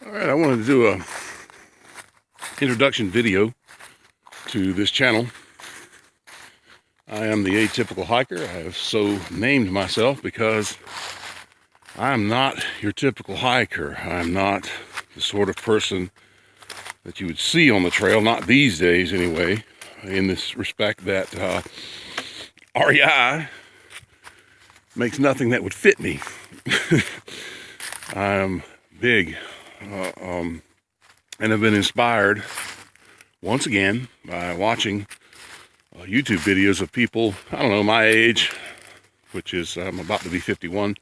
All right, I wanted to do a introduction video to this channel. I am the Atypical Hiker. I have so named myself because I'm not your typical hiker. I'm not the sort of person that you would see on the trail, not these days anyway, in this respect that REI makes nothing that would fit me. I'm big and have been inspired once again by watching YouTube videos of people, I don't know, my age, which is I'm about to be 51.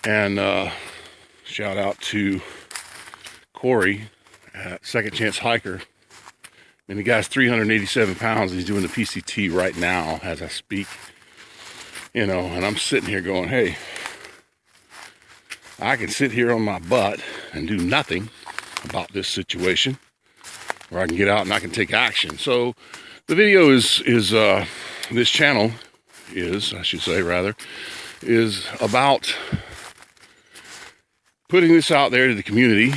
And shout out to Corey at Second Chance Hiker. And the guy's 387 pounds. He's doing the PCT right now as I speak. You know, and I'm sitting here going, hey, I can sit here on my butt and do nothing about this situation, or I can get out and I can take action. So the video is this channel is, I should say rather, is about putting this out there to the community,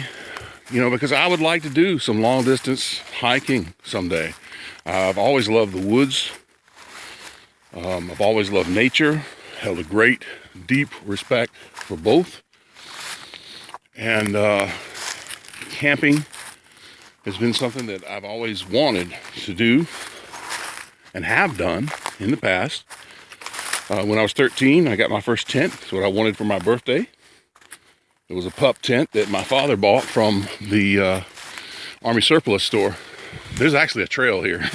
you know, because I would like to do some long distance hiking someday. I've always loved the woods. I've always loved nature, held a great, deep respect for both. And camping has been something that I've always wanted to do and have done in the past. When I was 13, I got my first tent. It's what I wanted for my birthday. It was a pup tent that my father bought from the Army surplus store. There's actually a trail here.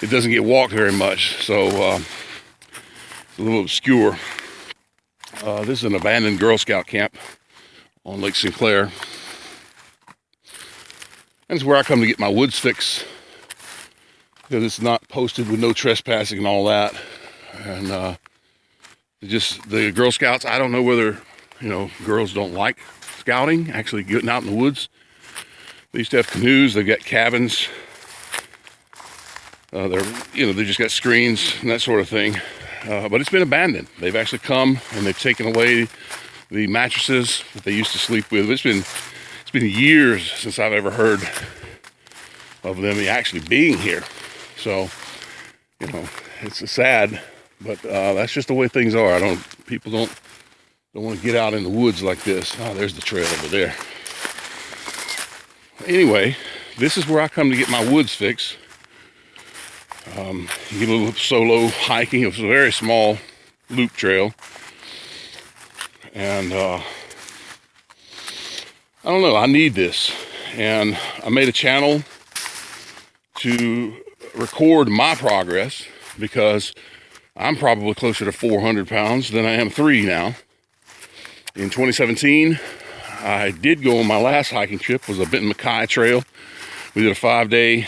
It doesn't get walked very much, so it's a little obscure. This is an abandoned Girl Scout camp on Lake Sinclair. And it's where I come to get my woods fix, because it's not posted with no trespassing and all that. And just the Girl Scouts, I don't know whether, you know, girls don't like scouting, actually getting out in the woods. They used to have canoes, they've got cabins. They're just got screens and that sort of thing. But it's been abandoned. They've actually come and they've taken away the mattresses that they used to sleep with. It's been years since I've ever heard of them actually being here. So, you know, it's sad, but that's just the way things are. People don't want to get out in the woods like this. Oh, there's the trail over there. Anyway, this is where I come to get my woods fix. You get a little solo hiking. It was a very small loop trail. And I don't know, I need this. And I made a channel to record my progress, because I'm probably closer to 400 pounds than I am 3 now. In 2017, I did go on my last hiking trip, was a Benton Mackay trail. We did a 5-day,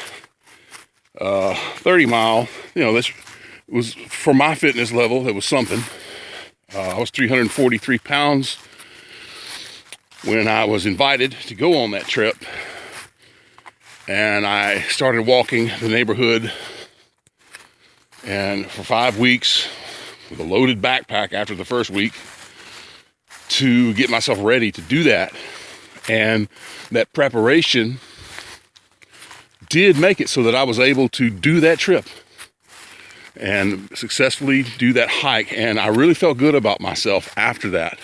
30-mile, you know, this was, for my fitness level, it was something. I was 343 pounds when I was invited to go on that trip. And I started walking the neighborhood, and for 5 weeks with a loaded backpack after the first week to get myself ready to do that. And that preparation did make it so that I was able to do that trip and successfully do that hike. And I really felt good about myself after that.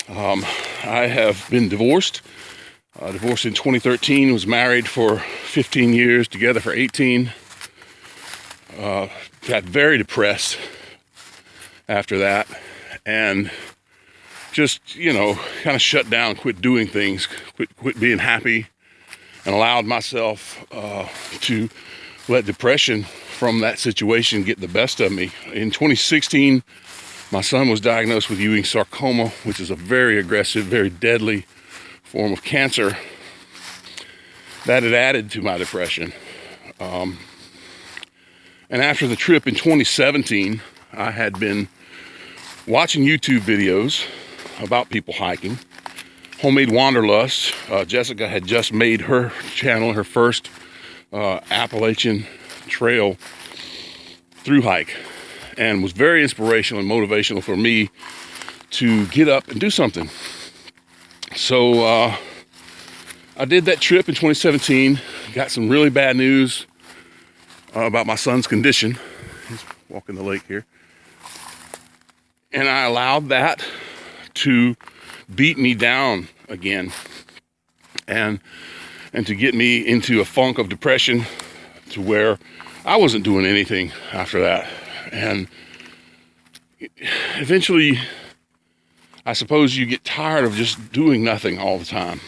I have been divorced. Divorced in 2013, was married for 15 years, together for 18. Got very depressed after that, and just, you know, kind of shut down, quit doing things, quit being happy, and allowed myself to let depression from that situation get the best of me. In 2016, my son was diagnosed with Ewing sarcoma, which is a very aggressive, very deadly form of cancer that had added to my depression. And after the trip in 2017, I had been watching YouTube videos about people hiking. Homemade Wanderlust, Jessica had just made her channel, her first Appalachian Trail through hike, and was very inspirational and motivational for me to get up and do something. So I did that trip in 2017, got some really bad news about my son's condition. He's walking the lake here. And I allowed that to beat me down again and to get me into a funk of depression to where I wasn't doing anything after that. And eventually, I suppose you get tired of just doing nothing all the time.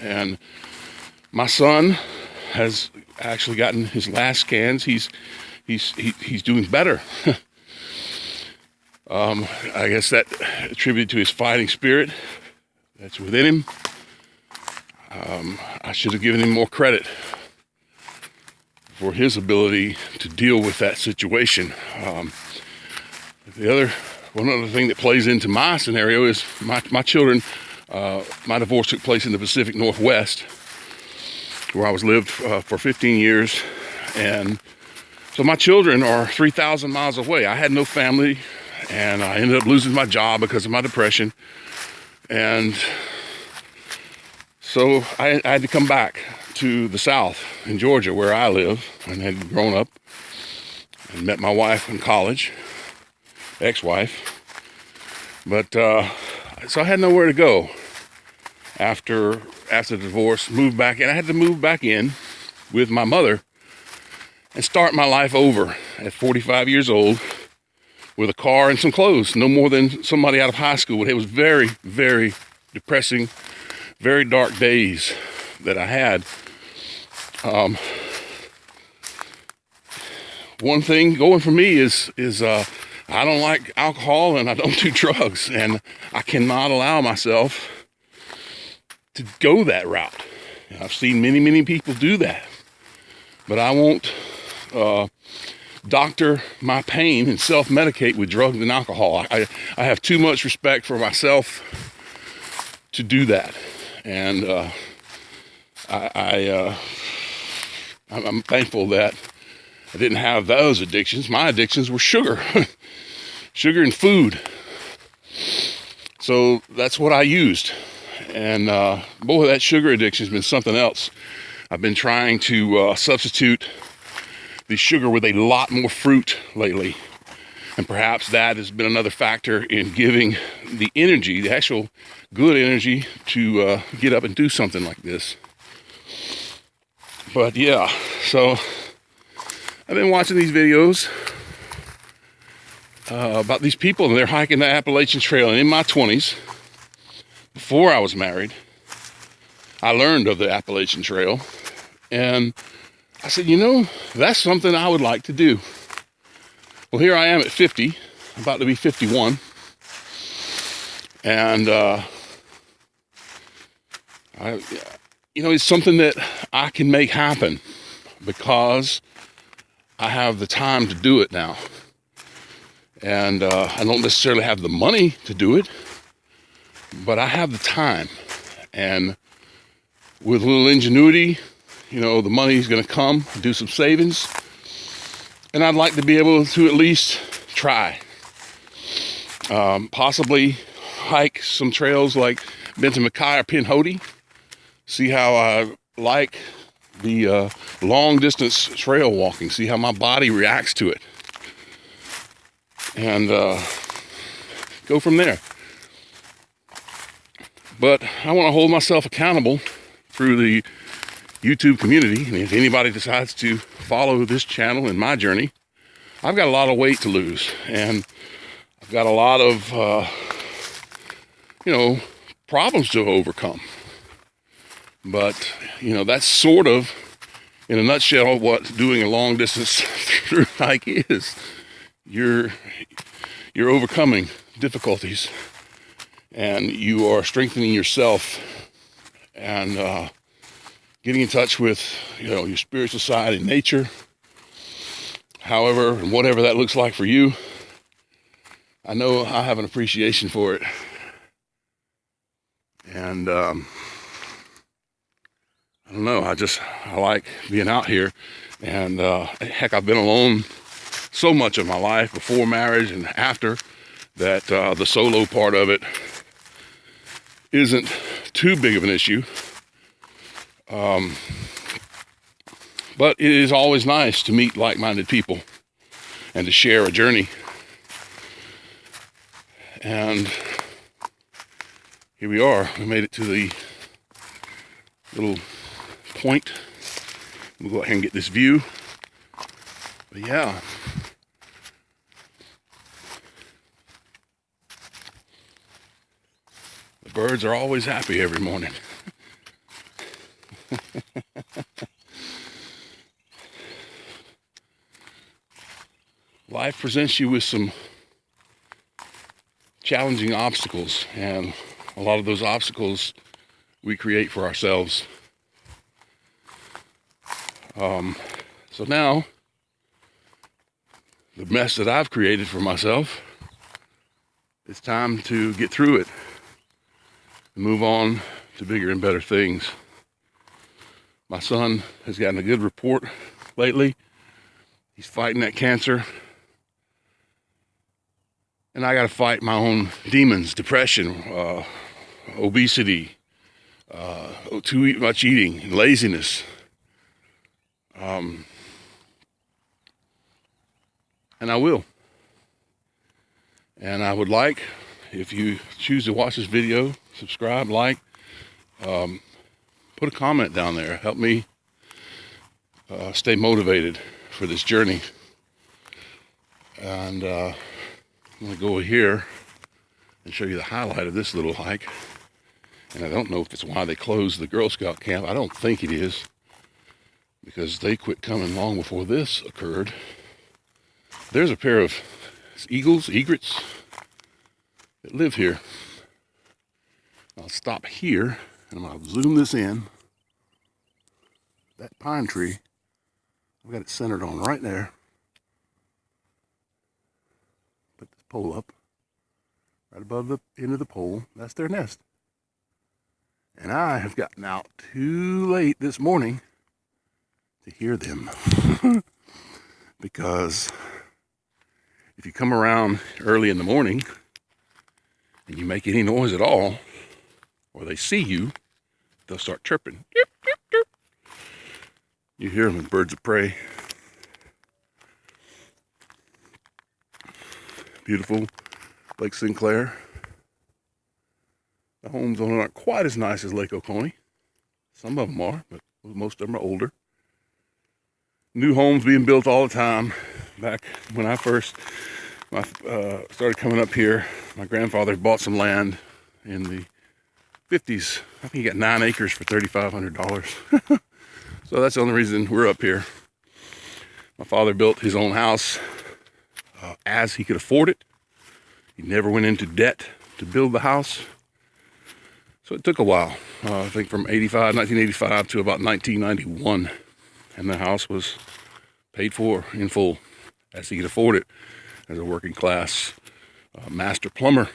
And my son has actually gotten his last scans. He's doing better. I guess that attributed to his fighting spirit that's within him. I should have given him more credit for his ability to deal with that situation. One other thing that plays into my scenario is my children. My divorce took place in the Pacific Northwest, where I lived for 15 years, and so my children are 3,000 miles away. I had no family, and I ended up losing my job because of my depression, and so I had to come back to the South in Georgia, where I live, and had grown up, and met my wife in college, ex-wife. But so I had nowhere to go after the divorce. Moved back, and I had to move back in with my mother and start my life over at 45 years old with a car and some clothes, no more than somebody out of high school. It was very, very depressing, very dark days that I had. One thing going for me is I don't like alcohol and I don't do drugs, and I cannot allow myself to go that route. I've seen many, many people do that, but I won't doctor my pain and self-medicate with drugs and alcohol. I have too much respect for myself to do that, and I'm thankful that I didn't have those addictions. My addictions were sugar. Sugar and food. So that's what I used. And boy, that sugar addiction has been something else. I've been trying to substitute the sugar with a lot more fruit lately. And perhaps that has been another factor in giving the energy, the actual good energy, to get up and do something like this. But yeah, so I've been watching these videos about these people, and they're hiking the Appalachian Trail. And in my 20s, before I was married, I learned of the Appalachian Trail, and I said, that's something I would like to do. Well, here I am at 50, about to be 51, and it's something that I can make happen because I have the time to do it now. And I don't necessarily have the money to do it, but I have the time. And with a little ingenuity, the money's going to come, do some savings. And I'd like to be able to at least try. Possibly hike some trails like Benton McKay or Pinhoti. See how I like the long distance trail walking. See how my body reacts to it. And go from there. But I want to hold myself accountable through the YouTube community. And if anybody decides to follow this channel and my journey, I've got a lot of weight to lose. And I've got a lot of, problems to overcome. But, that's sort of, in a nutshell, what doing a long distance through hike is. You're overcoming difficulties, and you are strengthening yourself and getting in touch with your spiritual side and nature, however and whatever that looks like for you. I know I have an appreciation for it, and I don't know, I like being out here, and heck, I've been alone so much of my life, before marriage and after, that the solo part of it isn't too big of an issue. But it is always nice to meet like-minded people and to share a journey. And here we are. We made it to the little point. We'll go ahead and get this view. But yeah. The birds are always happy every morning. Life presents you with some challenging obstacles, and a lot of those obstacles we create for ourselves. So now, the mess that I've created for myself, it's time to get through it and move on to bigger and better things. My son has gotten a good report lately. He's fighting that cancer. And I got to fight my own demons, depression, obesity, too much eating, laziness. And I will. And I would like, if you choose to watch this video, subscribe, like, put a comment down there. Help me stay motivated for this journey. And I'm going to go here and show you the highlight of this little hike. And I don't know if it's why they closed the Girl Scout camp. I don't think it is, because they quit coming long before this occurred. There's a pair of egrets that live here. I'll stop here and I'm going to zoom this in. That pine tree, I've got it centered on right there. Put this pole up right above the end of the pole. That's their nest. And I have gotten out too late this morning to hear them. Because if you come around early in the morning and you make any noise at all, or they see you, they'll start chirping. You hear them as birds of prey. Beautiful Lake Sinclair. The homes on it aren't quite as nice as Lake Oconee. Some of them are, but most of them are older. New homes being built all the time. Back when I first started coming up here, my grandfather bought some land in the 50s. I think he got 9 acres for $3,500. So that's the only reason we're up here. My father built his own house as he could afford it. He never went into debt to build the house. So it took a while. I think from 1985 to about 1991. And the house was paid for in full as he could afford it as a working class master plumber.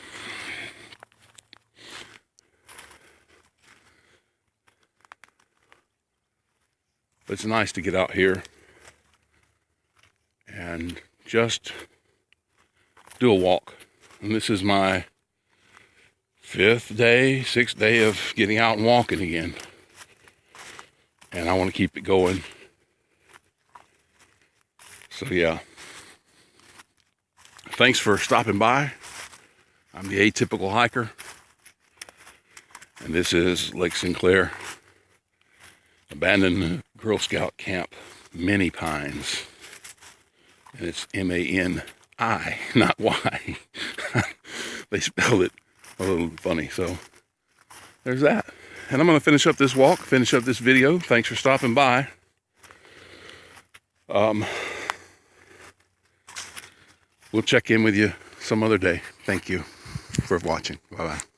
But it's nice to get out here and just do a walk. And this is my 6th day of getting out and walking again. And I want to keep it going. So yeah. Thanks for stopping by. I'm the Atypical Hiker. And this is Lake Sinclair. Abandoned Girl Scout Camp, Many Pines. And it's M-A-N-I, not Y. They spelled it a little funny, so there's that. And I'm going to finish up this walk, finish up this video. Thanks for stopping by. We'll check in with you some other day. Thank you for watching. Bye-bye.